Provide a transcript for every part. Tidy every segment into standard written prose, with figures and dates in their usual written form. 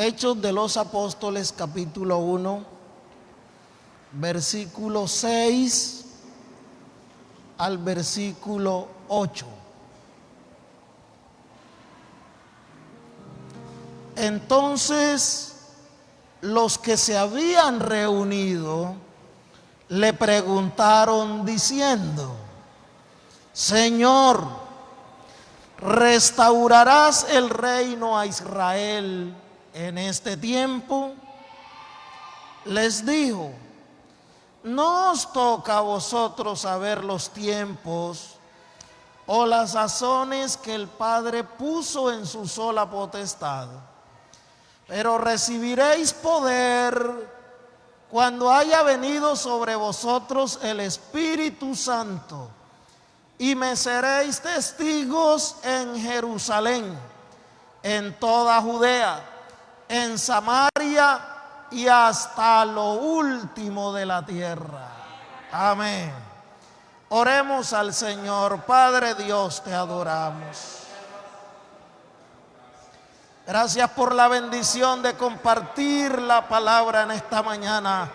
Hechos de los Apóstoles, capítulo 1, versículo 6 al versículo 8. Entonces, los que se habían reunido le preguntaron diciendo: Señor, ¿restaurarás el reino a Israel en este tiempo? Les dijo: no os toca a vosotros saber los tiempos o las sazones que el Padre puso en su sola potestad, pero recibiréis poder cuando haya venido sobre vosotros el Espíritu Santo, y me seréis testigos en Jerusalén, en toda Judea, en Samaria y hasta lo último de la tierra. Amén. Oremos al Señor. Padre Dios, te adoramos. Gracias por la bendición de compartir la palabra en esta mañana.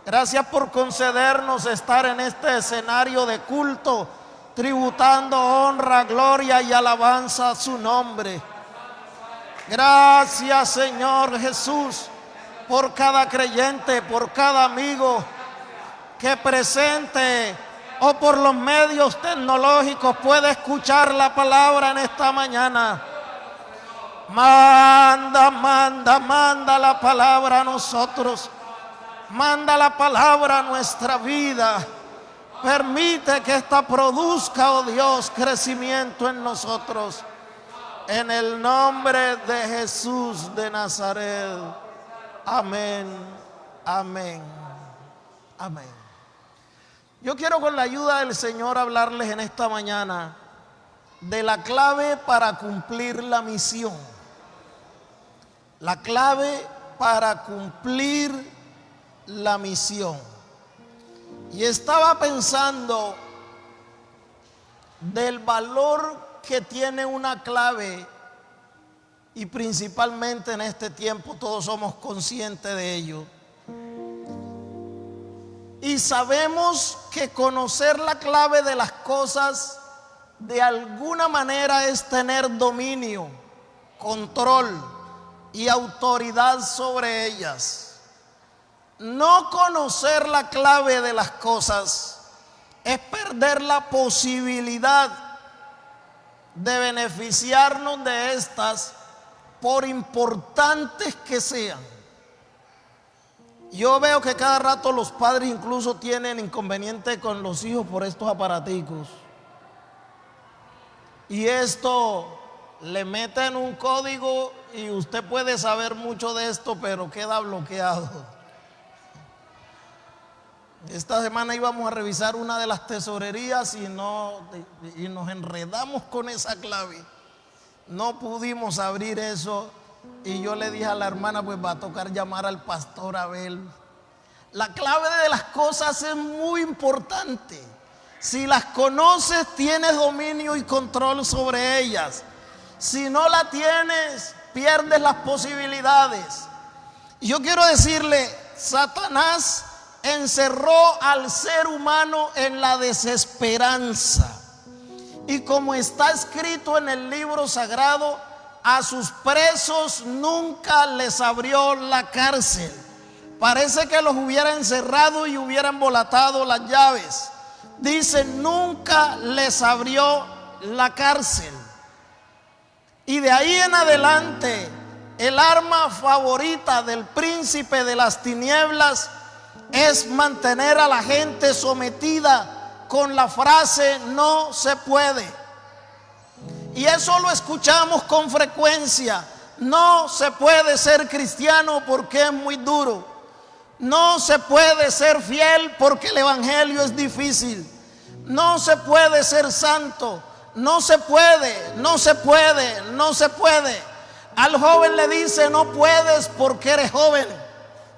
Gracias por concedernos estar en este escenario de culto, tributando honra, gloria y alabanza a su nombre. Gracias, Señor Jesús, por cada creyente, por cada amigo que presente o por los medios tecnológicos puede escuchar la palabra en esta mañana. Manda la palabra a nosotros. Manda la palabra a nuestra vida. Permite que esta produzca, oh Dios, crecimiento en nosotros. En el nombre de Jesús de Nazaret. Amén, amén, amén. Yo quiero, con la ayuda del Señor, hablarles en esta mañana de la clave para cumplir la misión. La clave para cumplir la misión. Y estaba pensando del valor que tiene una clave, y principalmente en este tiempo todos somos conscientes de ello. Y sabemos que conocer la clave de las cosas de alguna manera es tener dominio, control y autoridad sobre ellas. No conocer la clave de las cosas es perder la posibilidad de beneficiarnos de estas, por importantes que sean. Yo veo que cada rato los padres incluso tienen inconveniente con los hijos por estos aparaticos. Y esto le meten un código y usted puede saber mucho de esto, pero queda bloqueado. Esta semana íbamos a revisar una de las tesorerías y nos enredamos con esa clave. No pudimos abrir eso y yo le dije a la hermana: pues va a tocar llamar al pastor Abel. La clave de las cosas es muy importante. Si las conoces, tienes dominio y control sobre ellas. Si no la tienes, pierdes las posibilidades. Y yo quiero decirle, Satanás encerró al ser humano en la desesperanza. Y como está escrito en el libro sagrado, a sus presos nunca les abrió la cárcel. Parece que los hubiera encerrado y hubiera embolatado las llaves. Dice: nunca les abrió la cárcel. Y de ahí en adelante, el arma favorita del príncipe de las tinieblas es mantener a la gente sometida con la frase: no se puede. Y eso lo escuchamos con frecuencia. No se puede ser cristiano porque es muy duro. No se puede ser fiel porque el evangelio es difícil. No se puede ser santo. No se puede, no se puede, no se puede. Al joven le dice: no puedes porque eres joven.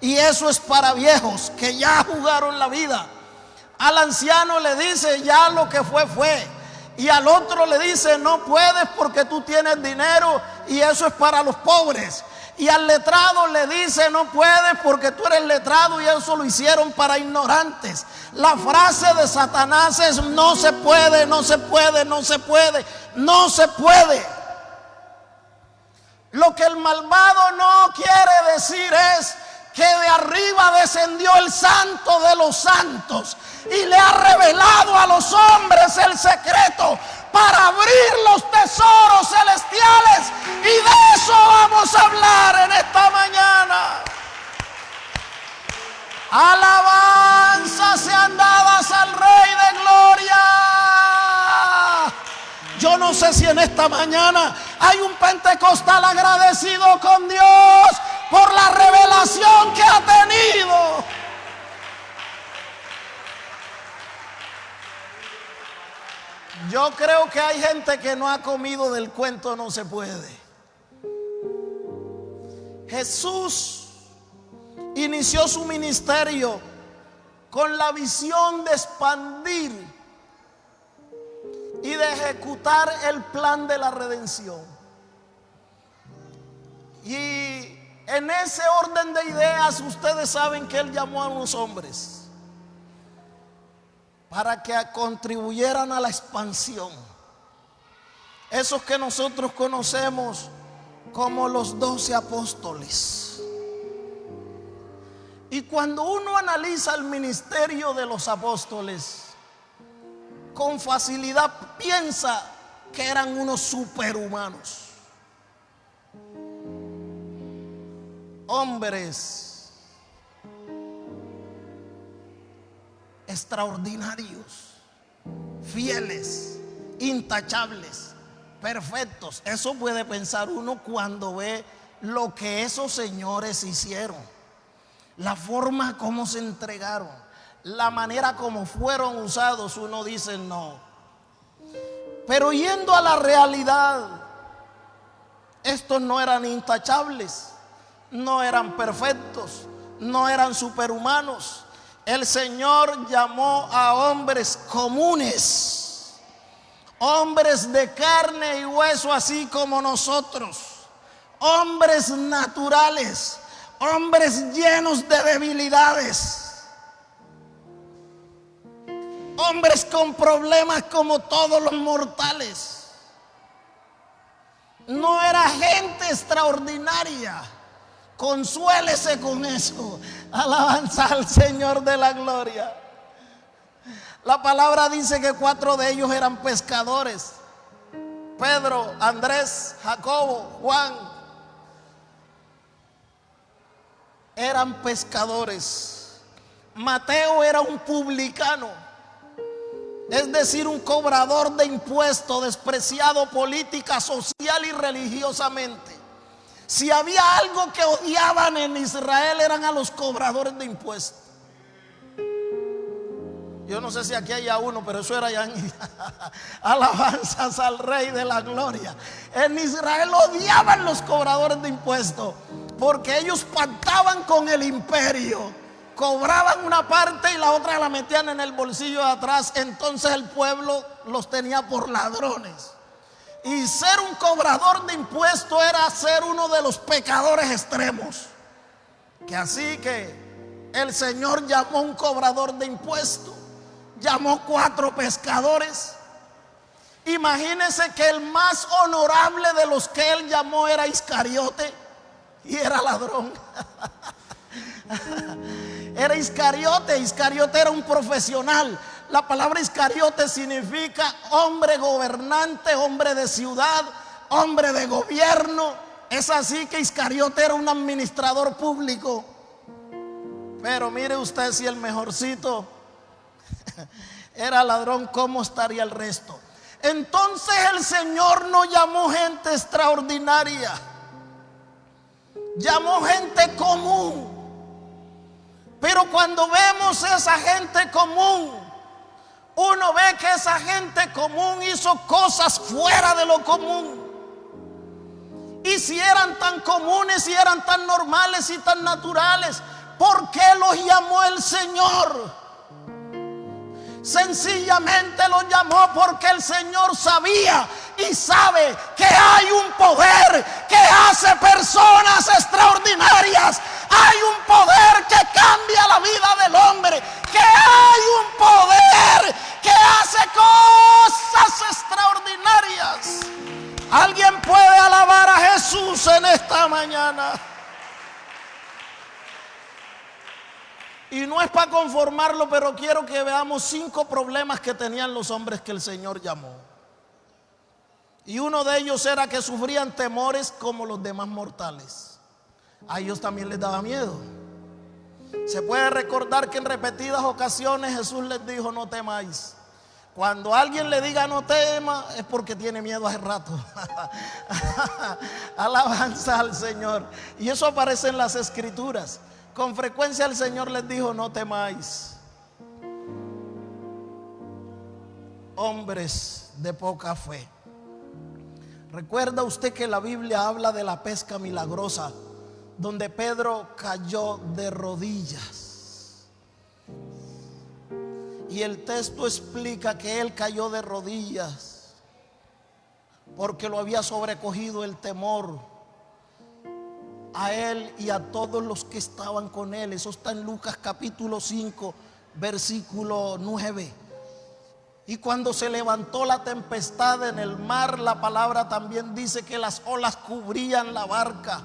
Y eso es para viejos que ya jugaron la vida. Al anciano le dice: ya lo que fue, fue. Y al otro le dice: no puedes porque tú tienes dinero y eso es para los pobres. Y al letrado le dice: no puedes porque tú eres letrado y eso lo hicieron para ignorantes. La frase de Satanás es: no se puede, no se puede, no se puede, no se puede. Lo que el malvado no quiere decir es que de arriba descendió el Santo de los santos y le ha revelado a los hombres el secreto para abrir los tesoros celestiales, y de eso vamos a hablar en esta mañana. Alabanzas sean dadas al Rey de Gloria. Yo no sé si en esta mañana hay un pentecostal agradecido con Dios por la revelación que ha tenido. Yo creo que hay gente que no ha comido del cuento no se puede. Jesús inició su ministerio con la visión de expandir y de ejecutar el plan de la redención. Y en ese orden de ideas, ustedes saben que Él llamó a unos hombres para que contribuyeran a la expansión. Esos que nosotros conocemos como los 12 apóstoles. Y cuando uno analiza el ministerio de los apóstoles, con facilidad piensa que eran unos superhumanos. Hombres extraordinarios, fieles, intachables, perfectos. Eso puede pensar uno cuando ve lo que esos señores hicieron, la forma como se entregaron, la manera como fueron usados. Uno dice no. Pero yendo a la realidad, estos no eran intachables, no eran perfectos, no eran superhumanos. El Señor llamó a hombres comunes, hombres de carne y hueso, así como nosotros, hombres naturales, hombres llenos de debilidades, hombres con problemas como todos los mortales. No era gente extraordinaria. Consuélese con eso. Alabanza al Señor de la gloria. La palabra dice que 4 de ellos eran pescadores: Pedro, Andrés, Jacobo, Juan. Eran pescadores. Mateo era un publicano, es decir, un cobrador de impuestos, despreciado política, social y religiosamente. Si había algo que odiaban en Israel, eran a los cobradores de impuestos. Yo no sé si aquí haya uno, pero eso era ya alabanzas al Rey de la Gloria. En Israel odiaban los cobradores de impuestos, porque ellos pactaban con el imperio, cobraban una parte y la otra la metían en el bolsillo de atrás. Entonces el pueblo los tenía por ladrones. Y ser un cobrador de impuestos era ser uno de los pecadores extremos. Que así que el Señor llamó a un cobrador de impuestos, llamó 4 pescadores. Imagínense que el más honorable de los que Él llamó era Iscariote, y era ladrón. Era Iscariote. Iscariote era un profesional. La palabra Iscariote significa hombre gobernante, hombre de ciudad, hombre de gobierno. Es así que Iscariote era un administrador público. Pero mire usted, si el mejorcito era ladrón, ¿cómo estaría el resto? Entonces el Señor no llamó gente extraordinaria, llamó gente común. Pero cuando vemos esa gente común, uno ve que esa gente común hizo cosas fuera de lo común. Y si eran tan comunes, si eran tan normales y tan naturales, ¿por qué los llamó el Señor? Sencillamente los llamó porque el Señor sabía y sabe que hay un poder que hace personas extraordinarias. Alguien puede alabar a Jesús en esta mañana. Y no es para conformarlo, pero quiero que veamos 5 problemas que tenían los hombres que el Señor llamó. Y uno de ellos era que sufrían temores como los demás mortales. A ellos también les daba miedo. Se puede recordar que en repetidas ocasiones Jesús les dijo: no temáis. Cuando alguien le diga no tema, es porque tiene miedo hace rato. Alabanza al Señor. Y eso aparece en las Escrituras. Con frecuencia el Señor les dijo: no temáis. Hombres de poca fe. ¿Recuerda usted que la Biblia habla de la pesca milagrosa, donde Pedro cayó de rodillas? Y el texto explica que él cayó de rodillas porque lo había sobrecogido el temor a él y a todos los que estaban con él. Eso está en Lucas capítulo 5, versículo 9. Y cuando se levantó la tempestad en el mar, la palabra también dice que las olas cubrían la barca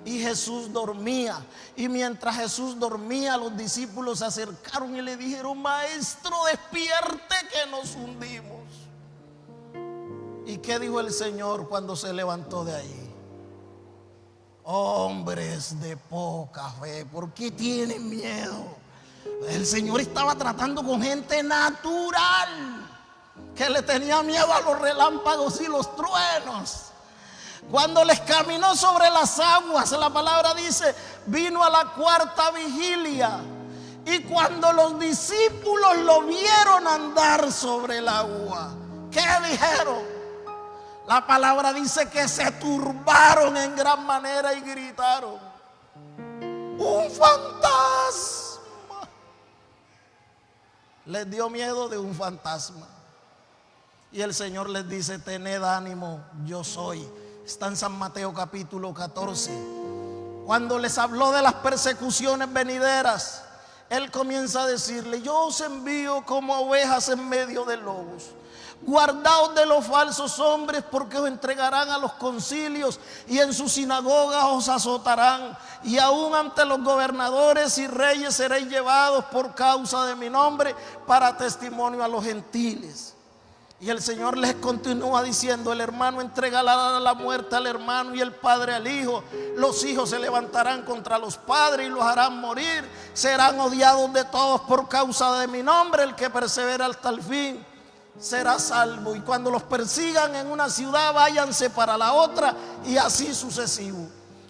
y Jesús dormía. Y mientras Jesús dormía, los discípulos se acercaron y le dijeron: maestro, despierte que nos hundimos. ¿Y qué dijo el Señor cuando se levantó de ahí? Hombres de poca fe, ¿por qué tienen miedo? El Señor estaba tratando con gente natural, que le tenía miedo a los relámpagos y los truenos. Cuando les caminó sobre las aguas, la palabra dice, vino a la 4ª vigilia. Y cuando los discípulos lo vieron andar sobre el agua, ¿qué dijeron? La palabra dice que se turbaron en gran manera y gritaron: ¡un fantasma! Les dio miedo de un fantasma. Y el Señor les dice: tened ánimo, yo soy. Está en San Mateo capítulo 14. Cuando les habló de las persecuciones venideras, Él comienza a decirle: yo os envío como ovejas en medio de lobos. Guardaos de los falsos hombres, porque os entregarán a los concilios y en sus sinagogas os azotarán, y aún ante los gobernadores y reyes seréis llevados por causa de mi nombre para testimonio a los gentiles. Y el Señor les continúa diciendo: el hermano entregará la muerte al hermano y el padre al hijo. Los hijos se levantarán contra los padres y los harán morir. Serán odiados de todos por causa de mi nombre. El que persevera hasta el fin será salvo. Y cuando los persigan en una ciudad, váyanse para la otra, y así sucesivo.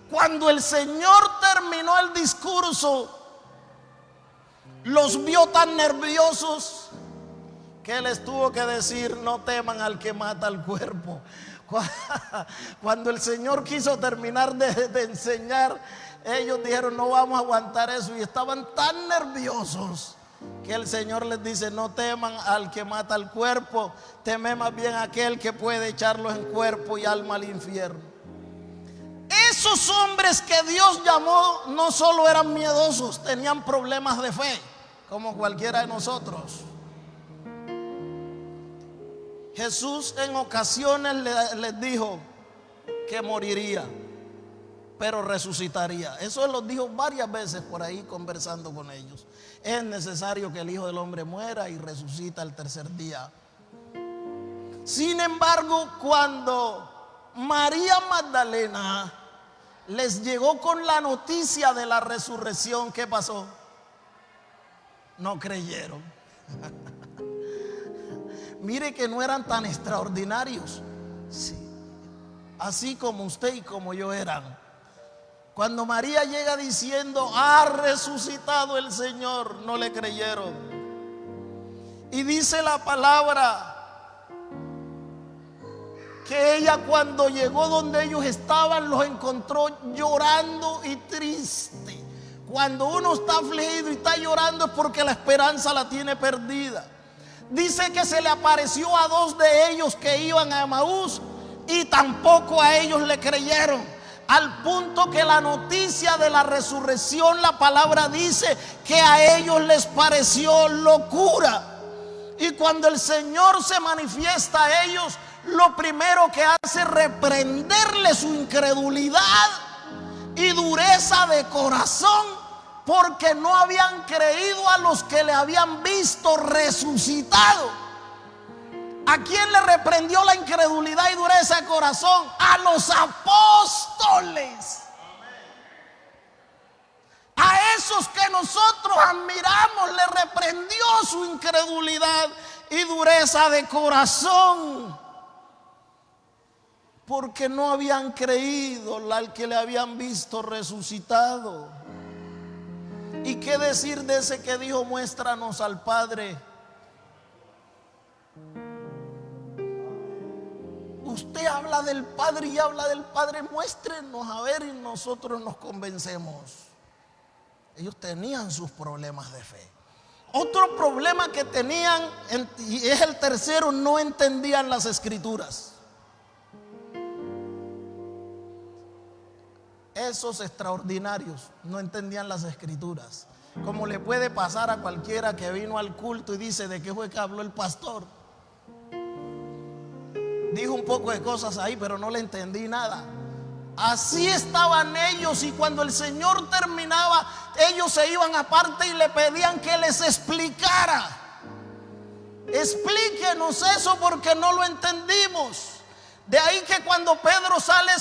Cuando el Señor terminó el discurso, los vio tan nerviosos que les tuvo que decir: no teman al que mata el cuerpo. Cuando el Señor quiso terminar de enseñar, ellos dijeron: no vamos a aguantar eso. Y estaban tan nerviosos que el Señor les dice: no teman al que mata el cuerpo, temed más bien a aquel que puede echarlos en cuerpo y alma al infierno. Esos hombres que Dios llamó no solo eran miedosos, tenían problemas de fe, como cualquiera de nosotros. Jesús en ocasiones les dijo que moriría, pero resucitaría. Eso Él los dijo varias veces por ahí conversando con ellos. Es necesario que el Hijo del Hombre muera y resucita al 3er día. Sin embargo, cuando María Magdalena les llegó con la noticia de la resurrección, ¿qué pasó? No creyeron. Mire que no eran tan extraordinarios, sí, así como usted y como yo eran. Cuando María llega diciendo: ha resucitado el Señor, no le creyeron. Y dice la palabra que ella, cuando llegó donde ellos estaban, los encontró llorando y triste. Cuando uno está afligido y está llorando, es porque la esperanza la tiene perdida. Dice que se le apareció a 2 de ellos que iban a Emaús, y tampoco a ellos le creyeron, al punto que la noticia de la resurrección, la palabra dice que a ellos les pareció locura. Y cuando el Señor se manifiesta a ellos, lo primero que hace es reprenderle su incredulidad y dureza de corazón, porque no habían creído a los que le habían visto resucitado. ¿A quién le reprendió la incredulidad y dureza de corazón? A los apóstoles. A esos que nosotros admiramos le reprendió su incredulidad y dureza de corazón, porque no habían creído al que le habían visto resucitado. ¿Y qué decir de ese que dijo: muéstranos al Padre? Usted habla del Padre y habla del Padre, muéstrenos a ver y nosotros nos convencemos. Ellos tenían sus problemas de fe. Otro problema que tenían, y es el tercero, no entendían las Escrituras. Esos extraordinarios no entendían las Escrituras, como le puede pasar a cualquiera que vino al culto y dice: ¿de qué fue que habló el pastor? Dijo un poco de cosas ahí, pero no le entendí nada. Así estaban ellos, y cuando el Señor terminaba, ellos se iban aparte y le pedían que les explicara. Explíquenos eso porque no lo entendimos. De ahí que cuando Pedro sale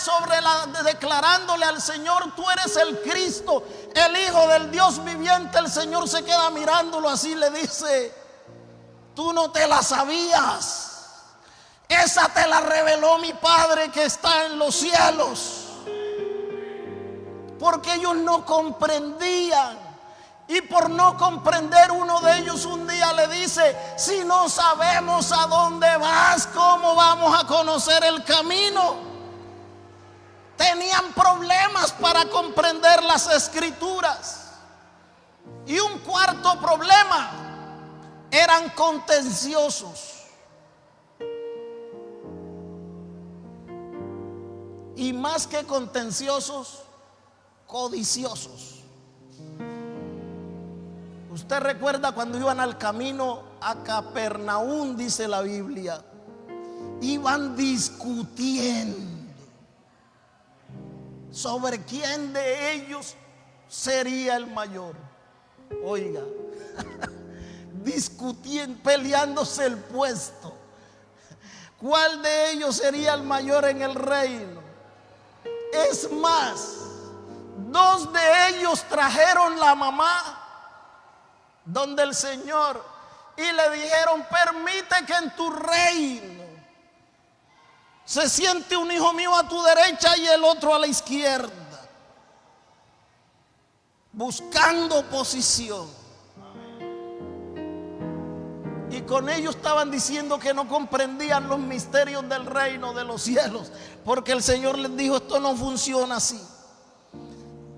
declarándole al Señor: tú eres el Cristo, el Hijo del Dios viviente, el Señor se queda mirándolo así, le dice: tú no te la sabías, esa te la reveló mi Padre que está en los cielos. Porque ellos no comprendían, y por no comprender, uno de ellos un día le dice: si no sabemos a dónde vas, ¿cómo vamos a conocer el camino? Tenían problemas para comprender las Escrituras. Y un cuarto problema: eran contenciosos. Y más que contenciosos, codiciosos. Usted recuerda cuando iban al camino a Capernaum, dice la Biblia, iban discutiendo sobre quién de ellos sería el mayor. Oiga, discutiendo, peleándose el puesto. ¿Cuál de ellos sería el mayor en el reino? Es más, dos de ellos trajeron la mamá donde el Señor y le dijeron: permite que en tu reino se siente un hijo mío a tu derecha y el otro a la izquierda, buscando posición. Y con ellos estaban diciendo que no comprendían los misterios del reino de los cielos, porque el Señor les dijo: esto no funciona así.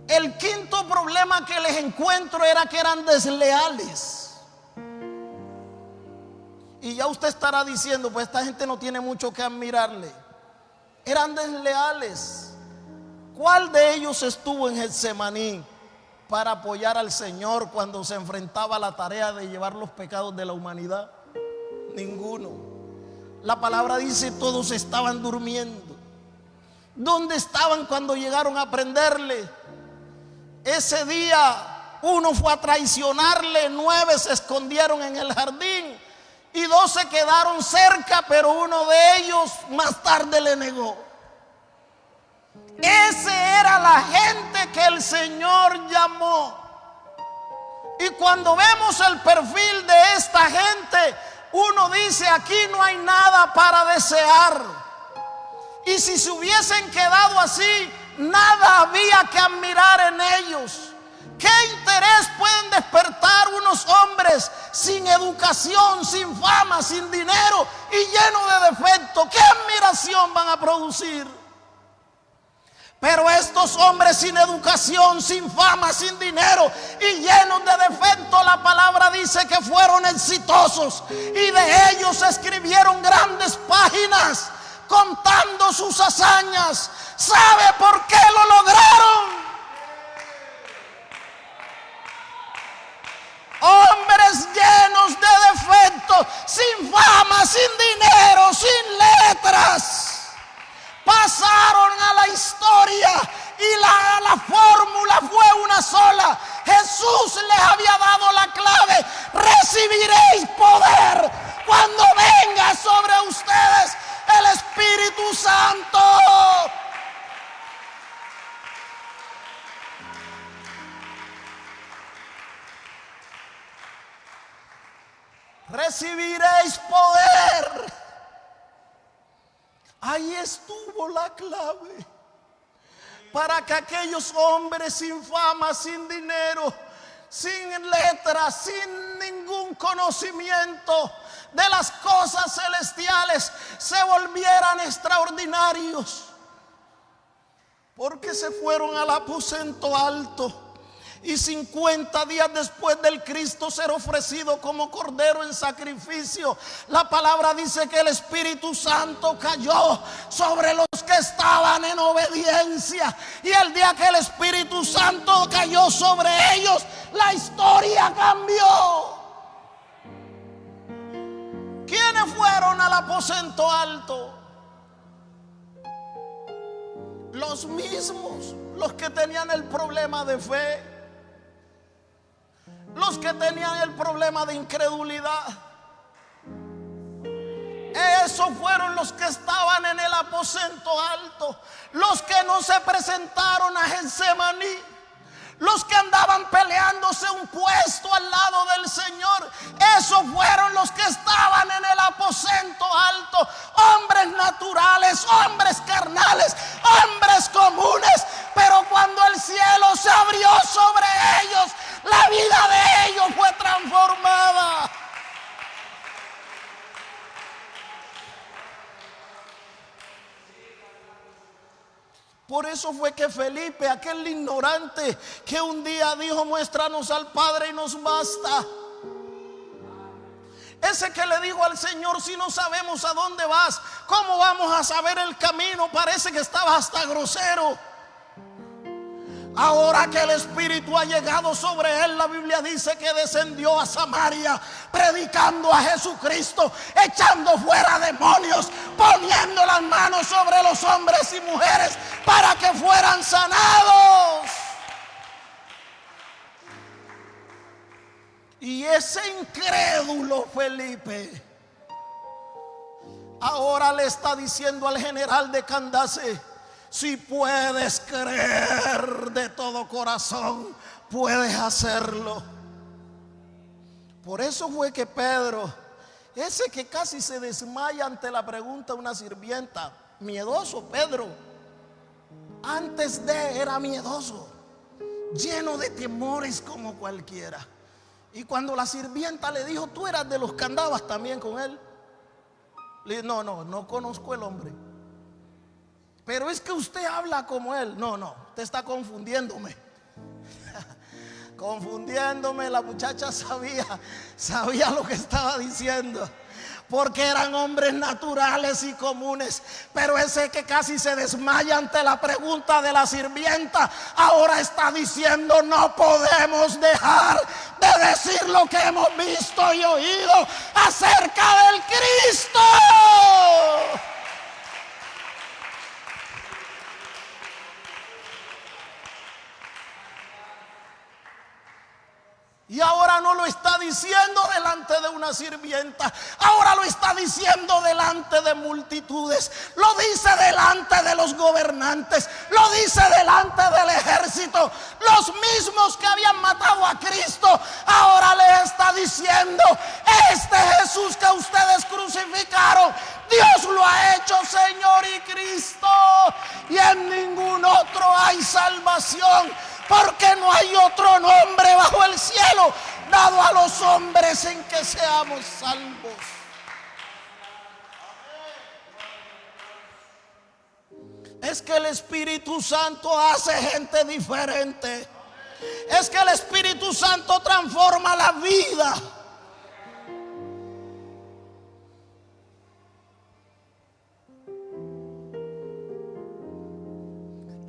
El quinto problema que les encuentro era que eran desleales. Y ya usted estará diciendo: pues esta gente no tiene mucho que admirarle. Eran desleales. ¿Cuál de ellos estuvo en Getsemaní para apoyar al Señor cuando se enfrentaba a la tarea de llevar los pecados de la humanidad? Ninguno. La palabra dice: todos estaban durmiendo. ¿Dónde estaban cuando llegaron a prenderle? Ese día uno fue a traicionarle, 9 se escondieron en el jardín y 2 se quedaron cerca, pero uno de ellos más tarde le negó. Esa era la gente que el Señor llamó. Y cuando vemos el perfil de esta gente, uno dice: aquí no hay nada para desear. Y si se hubiesen quedado así, nada había que admirar en ellos. ¿Qué interés pueden despertar unos hombres sin educación, sin fama, sin dinero y llenos de defectos? ¿Qué admiración van a producir? Pero estos hombres sin educación, sin fama, sin dinero y llenos de defectos, la palabra dice que fueron exitosos, y de ellos se escribieron grandes páginas contando sus hazañas. ¿Sabe por qué lo lograron? Hombres llenos de defectos, ellos, sin fama, sin dinero, sin letras, pasaron a la historia y la fórmula fue una sola. Jesús les había dado la clave: recibiréis poder cuando venga sobre ustedes el Espíritu Santo. Recibiréis poder. Ahí estuvo la clave para que aquellos hombres sin fama, sin dinero, sin letras, sin ningún conocimiento de las cosas celestiales, se volvieran extraordinarios, porque se fueron al aposento alto. Y 50 días después del Cristo ser ofrecido como cordero en sacrificio, la palabra dice que el Espíritu Santo cayó sobre los que estaban en obediencia. Y el día que el Espíritu Santo cayó sobre ellos, la historia cambió. ¿Quiénes fueron al aposento alto? Los mismos, los que tenían el problema de fe, los que tenían el problema de incredulidad. Esos fueron los que estaban en el aposento alto, los que no se presentaron a Getsemaní, los que andaban peleándose un puesto al lado del Señor. Esos fueron los que estaban en el aposento alto, hombres naturales, hombres carnales, hombres comunes. Pero cuando el cielo se abrió sobre ellos, la vida de ellos fue transformada. Por eso fue que Felipe, aquel ignorante que un día dijo: muéstranos al Padre y nos basta. Ese que le dijo al Señor: si no sabemos a dónde vas, ¿cómo vamos a saber el camino? Parece que estaba hasta grosero. Ahora que el Espíritu ha llegado sobre él, la Biblia dice que descendió a Samaria predicando a Jesucristo, echando fuera demonios, poniendo las manos sobre los hombres y mujeres para que fueran sanados. Y ese incrédulo Felipe ahora le está diciendo al general de Candace: si puedes creer de todo corazón, puedes hacerlo. Por eso fue que Pedro, ese que casi se desmaya ante la pregunta de una sirvienta, miedoso Pedro, antes de era miedoso, lleno de temores como cualquiera. Y cuando la sirvienta le dijo: tú eras de los que andabas también con él, le dijo: no conozco el hombre. Pero es que usted habla como él. No, usted está confundiéndome. Confundiéndome. La muchacha sabía lo que estaba diciendo, porque eran hombres naturales y comunes. Pero ese que casi se desmaya ante la pregunta de la sirvienta, ahora está diciendo: no podemos dejar de decir lo que hemos visto y oído acerca del Cristo. Y ahora no lo está diciendo delante de una sirvienta, ahora lo está diciendo delante de multitudes, lo dice delante de los gobernantes, lo dice delante del ejército. Los mismos que habían matado a Cristo, ahora le está diciendo: este Jesús que ustedes crucificaron, Dios lo ha hecho Señor y Cristo, y en ningún otro hay salvación, porque no hay otro nombre bajo el cielo dado a los hombres en que seamos salvos. Es que el Espíritu Santo hace gente diferente. Es que el Espíritu Santo transforma la vida.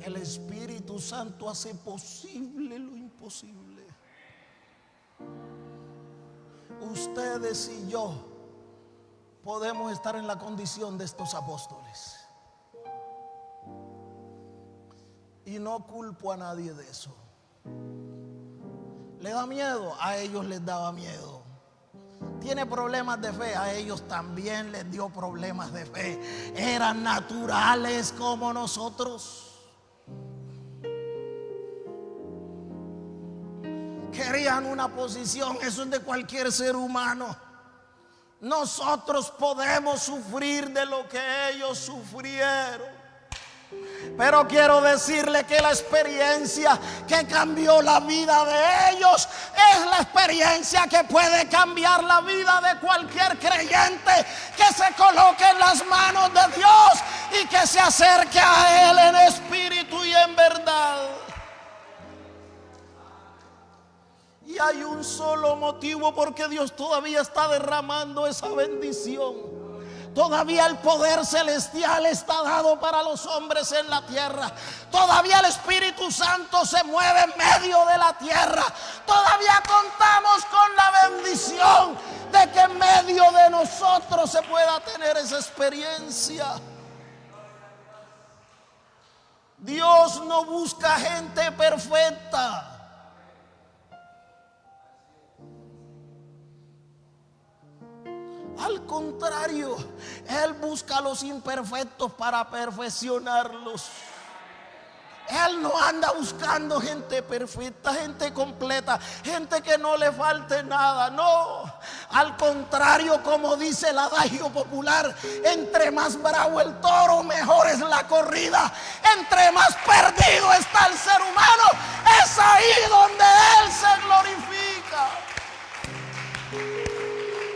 El Espíritu Santo hace posible lo imposible. Ustedes y yo podemos estar en la condición de estos apóstoles. Y no culpo a nadie de eso. ¿Le da miedo? A ellos les daba miedo. ¿Tiene problemas de fe? A ellos también les dio problemas de fe. Eran naturales como nosotros. Querían una posición. Eso es de cualquier ser humano. Nosotros podemos sufrir de lo que ellos sufrieron. Pero quiero decirle que la experiencia que cambió la vida de ellos es la experiencia que puede cambiar la vida de cualquier creyente que se coloque en las manos de Dios y que se acerque a Él en espíritu y en verdad. Y hay un solo motivo porque Dios todavía está derramando esa bendición. Todavía el poder celestial está dado para los hombres en la tierra. Todavía el Espíritu Santo se mueve en medio de la tierra. Todavía contamos con la bendición de que en medio de nosotros se pueda tener esa experiencia. Dios no busca gente perfecta. Al contrario, Él busca a los imperfectos para perfeccionarlos. Él no anda buscando gente perfecta, gente completa, gente que no le falte nada. No, al contrario, como dice el adagio popular, entre más bravo el toro, mejor es la corrida. Entre más perdido está el ser humano, es ahí donde Él se glorifica.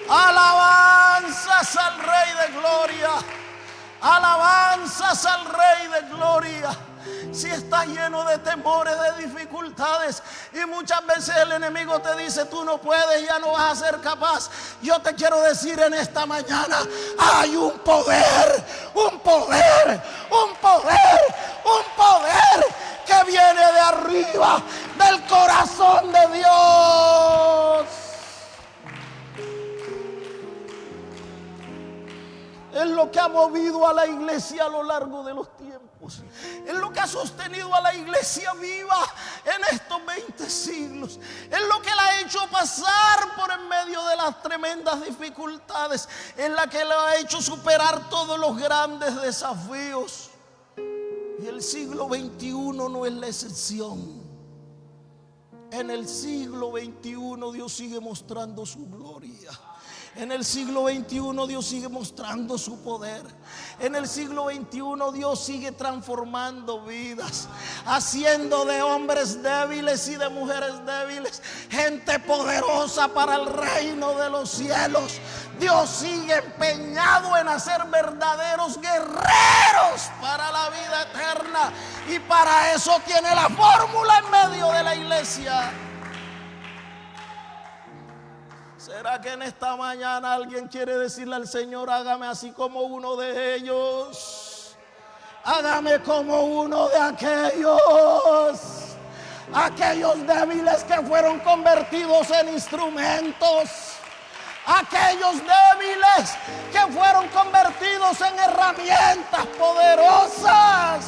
Alabanzas al Rey de Gloria. Alabanzas al Rey de Gloria. Si estás lleno de temores, de dificultades, y muchas veces el enemigo te dice: tú no puedes, ya no vas a ser capaz. Yo te quiero decir en esta mañana: hay un poder, un poder, un poder, un poder que viene de arriba, del corazón de Dios. Es lo que ha movido a la iglesia a lo largo de los tiempos. Es lo que ha sostenido a la iglesia viva en estos 20 siglos. Es lo que la ha hecho pasar por en medio de las tremendas dificultades. Es la que la ha hecho superar todos los grandes desafíos. Y el siglo XXI no es la excepción. En el siglo XXI Dios sigue mostrando su gloria. En el siglo XXI Dios sigue mostrando su poder. En el siglo XXI Dios sigue transformando vidas, haciendo de hombres débiles y de mujeres débiles gente poderosa para el reino de los cielos. Dios sigue empeñado en hacer verdaderos guerreros para la vida eterna, y para eso tiene la fórmula en medio de la iglesia. ¿Será que en esta mañana alguien quiere decirle al Señor: hágame así como uno de ellos? Hágame como uno de aquellos débiles que fueron convertidos en instrumentos, aquellos débiles que fueron convertidos en herramientas poderosas.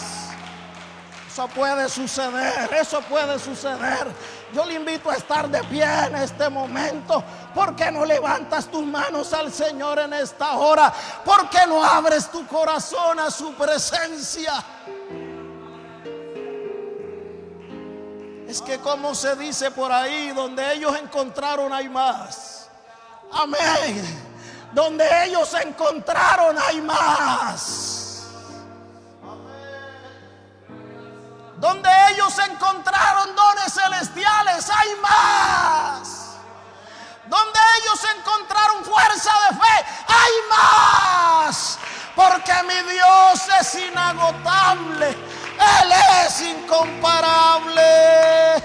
Eso puede suceder, eso puede suceder. Yo le invito a estar de pie en este momento. ¿Por qué no levantas tus manos al Señor en esta hora? ¿Por qué no abres tu corazón a su presencia? Es que, como se dice por ahí, donde ellos encontraron hay más. Amén. Donde ellos encontraron hay más. Donde ellos encontraron dones celestiales hay más. Donde ellos encontraron fuerza de fe hay más. Porque mi Dios es inagotable, Él es incomparable.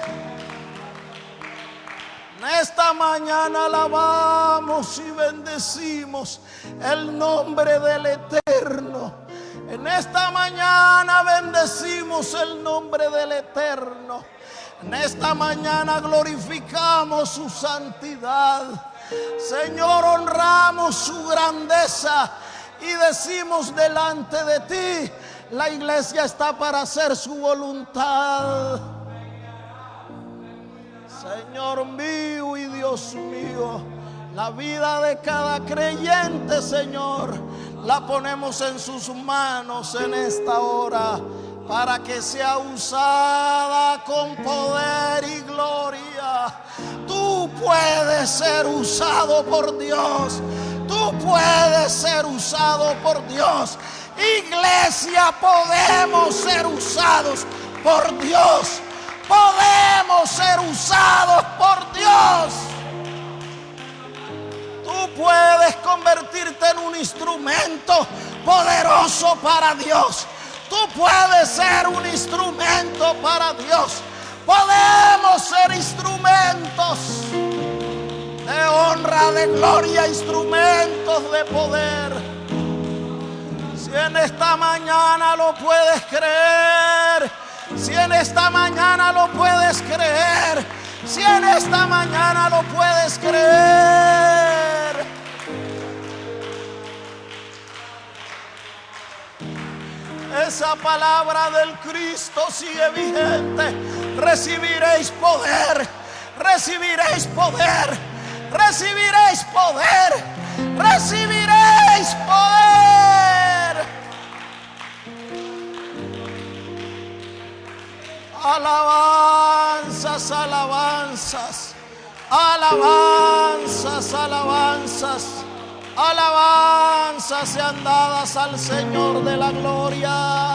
En esta mañana alabamos y bendecimos el nombre del Eterno. En esta mañana bendecimos el nombre del Eterno. En esta mañana glorificamos su santidad. Señor, honramos su grandeza y decimos delante de ti, la iglesia está para hacer su voluntad. Señor mío y Dios mío, la vida de cada creyente, Señor, la ponemos en sus manos en esta hora, para que sea usada con poder y gloria. Tú puedes ser usado por Dios. Tú puedes ser usado por Dios. Iglesia, podemos ser usados por Dios. Podemos ser usados por Dios. Tú puedes convertirte en un instrumento poderoso para Dios. Tú puedes ser un instrumento para Dios. Podemos ser instrumentos de honra, de gloria, instrumentos de poder. Si en esta mañana lo puedes creer, si en esta mañana lo puedes creer, si en esta mañana lo puedes creer. Esa palabra del Cristo sigue vigente. Recibiréis poder, recibiréis poder, recibiréis poder, recibiréis poder. Alabanzas, alabanzas, alabanzas, alabanzas, alabanzas sean dadas al Señor de la gloria.